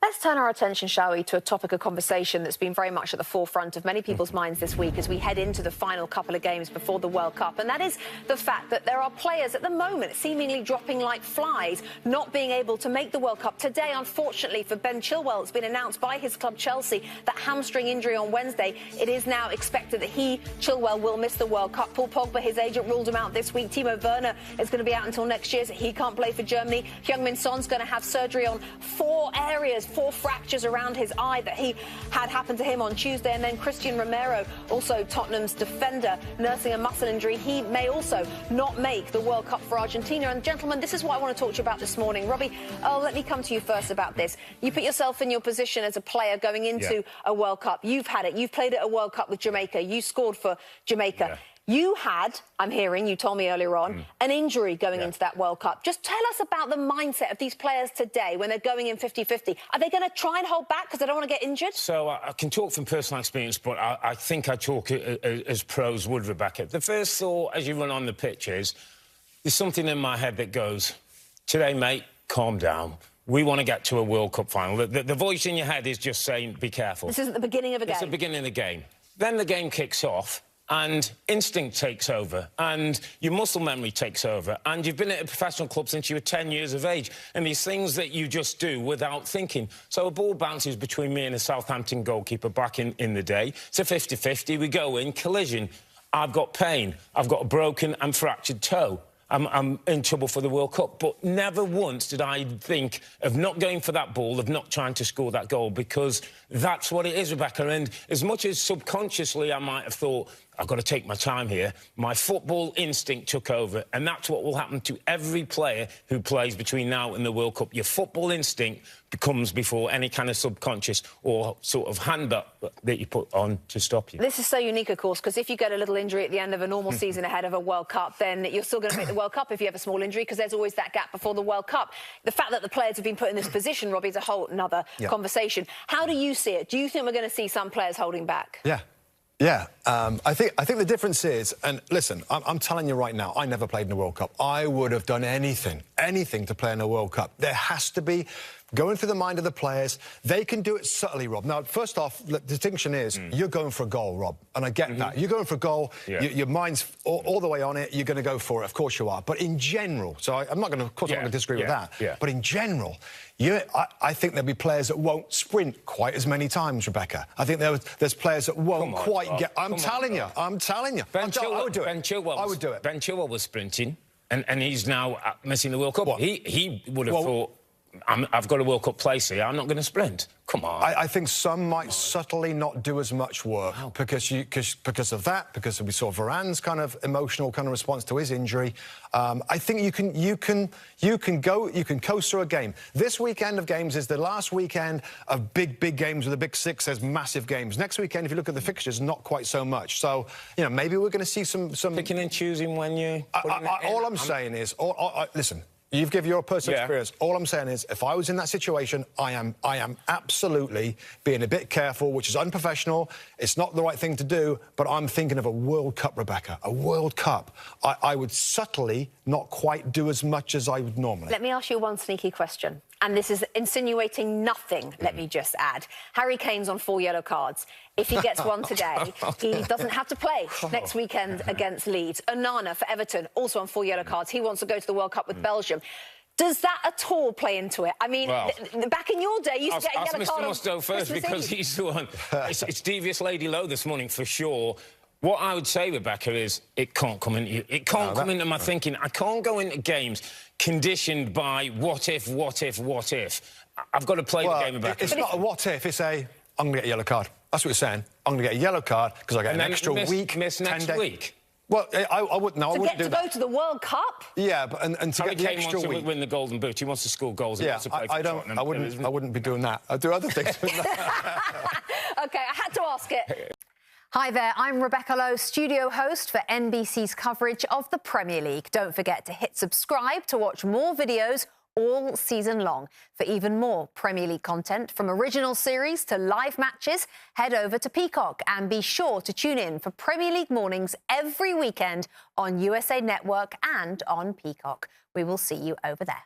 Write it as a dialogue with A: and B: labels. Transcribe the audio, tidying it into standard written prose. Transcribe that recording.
A: Let's turn our attention, shall we, to a topic of conversation that's been very much at the forefront of many people's minds this week as we head into the final couple of games before the World Cup. And that is the fact that there are players at the moment seemingly dropping like flies, not being able to make the World Cup. Today, unfortunately, for Ben Chilwell, it's been announced by his club Chelsea that hamstring injury on Wednesday. It is now expected that Chilwell, will miss the World Cup. Paul Pogba, his agent, ruled him out this week. Timo Werner is going to be out until next year, so he can't play for Germany. Heung-min Son's going to have surgery on four fractures around his eye that he had happened to him on Tuesday. And then Christian Romero, also Tottenham's defender, nursing a muscle injury. He may also not make the World Cup for Argentina. And gentlemen, this is what I want to talk to you about this morning. Robbie, let me come to you first about this. You put yourself in your position as a player going into a World Cup. You've had it. You've played at a World Cup with Jamaica. You scored for Jamaica. Yeah. You had, I'm hearing, you told me earlier on, an injury going into that World Cup. Just tell us about the mindset of these players today when they're going in 50-50. Are they going to try and hold back because they don't want to get injured? So
B: I can talk from personal experience, but I think I talk as pros would, Rebecca. The first thought as you run on the pitch is, there's something in my head that goes, today, mate, calm down. We want to get to a World Cup final. The voice in your head is just saying, be careful.
A: This isn't the beginning of a game.
B: It's the beginning of the game. Then the game kicks off, and instinct takes over, and your muscle memory takes over, and you've been at a professional club since you were 10 years of age, and these things that you just do without thinking. So a ball bounces between me and a Southampton goalkeeper back in the day. It's a 50-50. We go in, collision. I've got pain. I've got a broken and fractured toe. I'm in trouble for the World Cup. But never once did I think of not going for that ball, of not trying to score that goal, because that's what it is, Rebecca. And as much as subconsciously I might have thought, I've got to take my time here, my football instinct took over, and that's what will happen to every player who plays between now and the World Cup. Your football instinct comes before any kind of subconscious or sort of hand up that you put on to stop you.
A: This is so unique, of course, because if you get a little injury at the end of a normal season ahead of a World Cup, then you're still going to make the World Cup if you have a small injury, because there's always that gap before the World Cup. The fact that the players have been put in this position, Robbie, is a whole other conversation. How do you see it? Do you think we're going to see some players holding back?
C: Yeah, I think the difference is, and listen, I'm telling you right now, I never played in a World Cup. I would have done anything to play in a World Cup. There has to be, going through the mind of the players, they can do it subtly, Rob. Now, first off, the distinction is, you're going for a goal, Rob, and I get that. You're going for a goal, your mind's all the way on it, you're going to go for it, of course you are. But in general, so I'm not going to, of course I'm going to disagree with that, but in general, I think there'll be players that won't sprint quite as many times, Rebecca. I think there's players that won't quite get... I'm telling you. I would do it.
B: Ben Chilwell,
C: I would do it.
B: Ben Chilwell was sprinting, and he's now missing the World Cup. He would have thought, I've got a World Cup place here, I'm not going to sprint. Come on.
C: I think some might subtly not do as much work because of that, because we saw Varane's kind of emotional kind of response to his injury. I think you can coast through a game. This weekend of games is the last weekend of big games with the Big Six. There's massive games. Next weekend, if you look at the fixtures, not quite so much. So, you know, maybe we're going to see some
B: picking and choosing when you.
C: All I'm saying is, listen. You've given your personal experience. All I'm saying is, if I was in that situation, I am absolutely being a bit careful, which is unprofessional. It's not the right thing to do, but I'm thinking of a World Cup, Rebecca. A World Cup. I would subtly not quite do as much as I would normally.
A: Let me ask you one sneaky question. And this is insinuating nothing, let me just add. Harry Kane's on 4 yellow cards. If he gets one today, he doesn't have to play next weekend against Leeds. Onana for Everton, also on 4 yellow cards. He wants to go to the World Cup with Belgium. Does that at all play into it? I mean, back in your day, you used to get a yellow card on
B: Mustoe first, because he's the one. It's Devious Lady Low this morning, for sure. What I would say, Rebecca, is it can't come into come into my thinking. I can't go into games conditioned by what if. I've got to play the game, Rebecca.
C: It's not a what if, it's a I'm going to get a yellow card. That's what you're saying. I'm going to get a yellow card because I get an extra week.
B: Miss next week?
C: Well, I wouldn't. No, I wouldn't do that.
A: To go to the World Cup?
C: Yeah, but and to get the extra week.
B: Wants to win the Golden Boot. He wants to score goals.
C: Yeah, I wouldn't be doing that. I'd do other things.
A: OK, I had to ask it. Hi there, I'm Rebecca Lowe, studio host for NBC's coverage of the Premier League. Don't forget to hit subscribe to watch more videos all season long. For even more Premier League content, from original series to live matches, head over to Peacock and be sure to tune in for Premier League mornings every weekend on USA Network and on Peacock. We will see you over there.